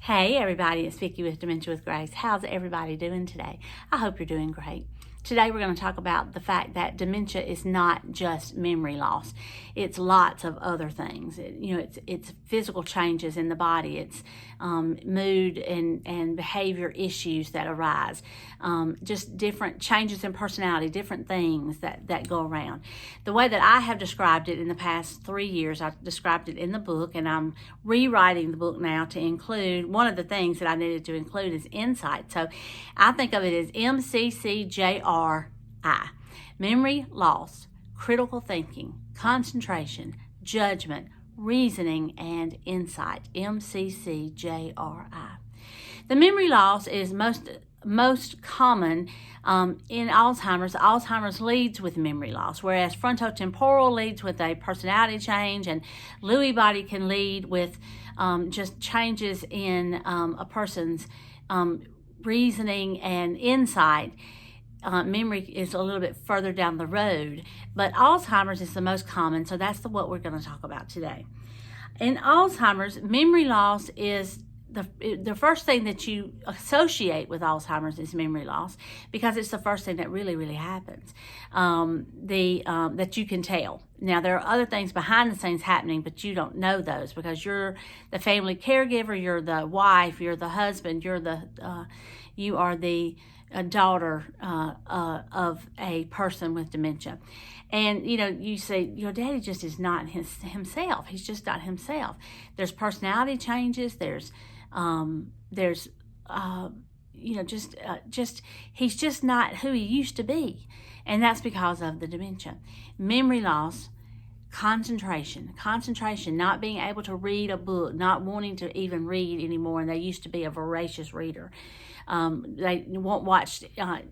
Hey everybody, it's Vicky with Dementia with Grace. How's everybody doing today? I hope you're doing great. Today we're going to talk about the fact that dementia is not just memory loss. It's lots of other things. It's physical changes in the body. It's mood and behavior issues that arise. Just different changes in personality, different things that go around. The way that I have described it in the past 3 years, I've described it in the book, and I'm rewriting the book now to include, one of the things that I needed to include is insight. So I think of it as MCCJRI. Memory loss, critical thinking, concentration, judgment, reasoning, and insight. MCCJRI. The memory loss is most common in Alzheimer's. Alzheimer's leads with memory loss, whereas frontotemporal leads with a personality change, and Lewy body can lead with just changes in a person's reasoning and insight. Memory is a little bit further down the road, but Alzheimer's is the most common, so that's what we're going to talk about today. In Alzheimer's, memory loss is the first thing that you associate with Alzheimer's is memory loss, because it's the first thing that really happens, that you can tell. Now, there are other things behind the scenes happening, but you don't know those because you're the family caregiver, you're the wife, you're the husband, you are the daughter of a person with dementia. And you say your daddy just is not himself. He's just not himself. There's personality changes. He's just not who he used to be, and that's because of the dementia. Memory loss, concentration, not being able to read a book, not wanting to even read anymore, and they used to be a voracious reader. They won't watch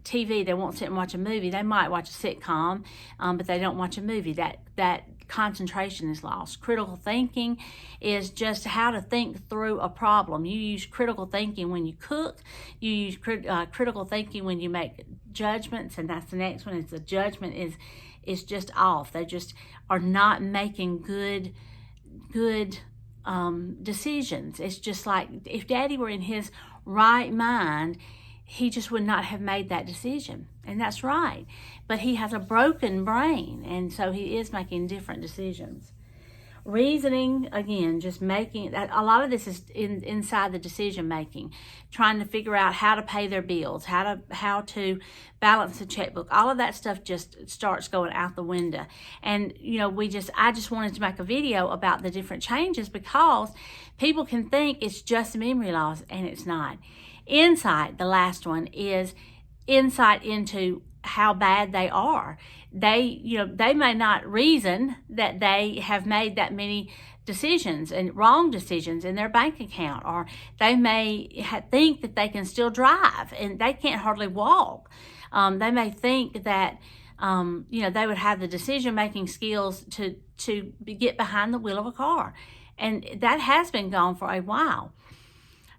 TV, they won't sit and watch a movie. They might watch a sitcom, but they don't watch a movie. That concentration is lost. Critical thinking is just how to think through a problem. You use critical thinking when you cook. You use critical thinking when you make judgments, and that's the next one. Is the judgment is just off. They just are not making good decisions. It's just like if Daddy were in his right mind, he just would not have made that decision, and that's right. But he has a broken brain, and so he is making different decisions. Reasoning, again, just making that. A lot of this is inside the decision making, trying to figure out how to pay their bills, how to balance the checkbook. All of that stuff just starts going out the window. And I just wanted to make a video about the different changes, because people can think it's just memory loss, and it's not. Insight, the last one, is insight into how bad they are. They may not reason that they have made that many decisions and wrong decisions in their bank account, or they may think that they can still drive and they can't hardly walk. They may think that they would have the decision-making skills to get behind the wheel of a car, and that has been gone for a while.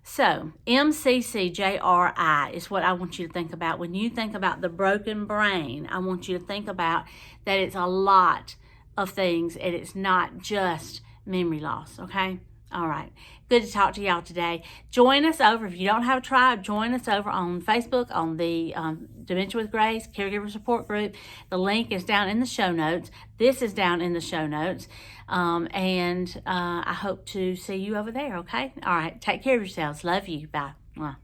So, MCCJRI is what I want you to think about. When you think about the broken brain, I want you to think about that it's a lot of things, and it's not just memory loss, okay? All right. Good to talk to y'all today. Join us over, if you don't have a tribe, join us over on Facebook, on the Dementia with Grace Caregiver Support Group. The link is down in the show notes. This is down in the show notes. And I hope to see you over there, okay? All right. Take care of yourselves. Love you. Bye. Mwah.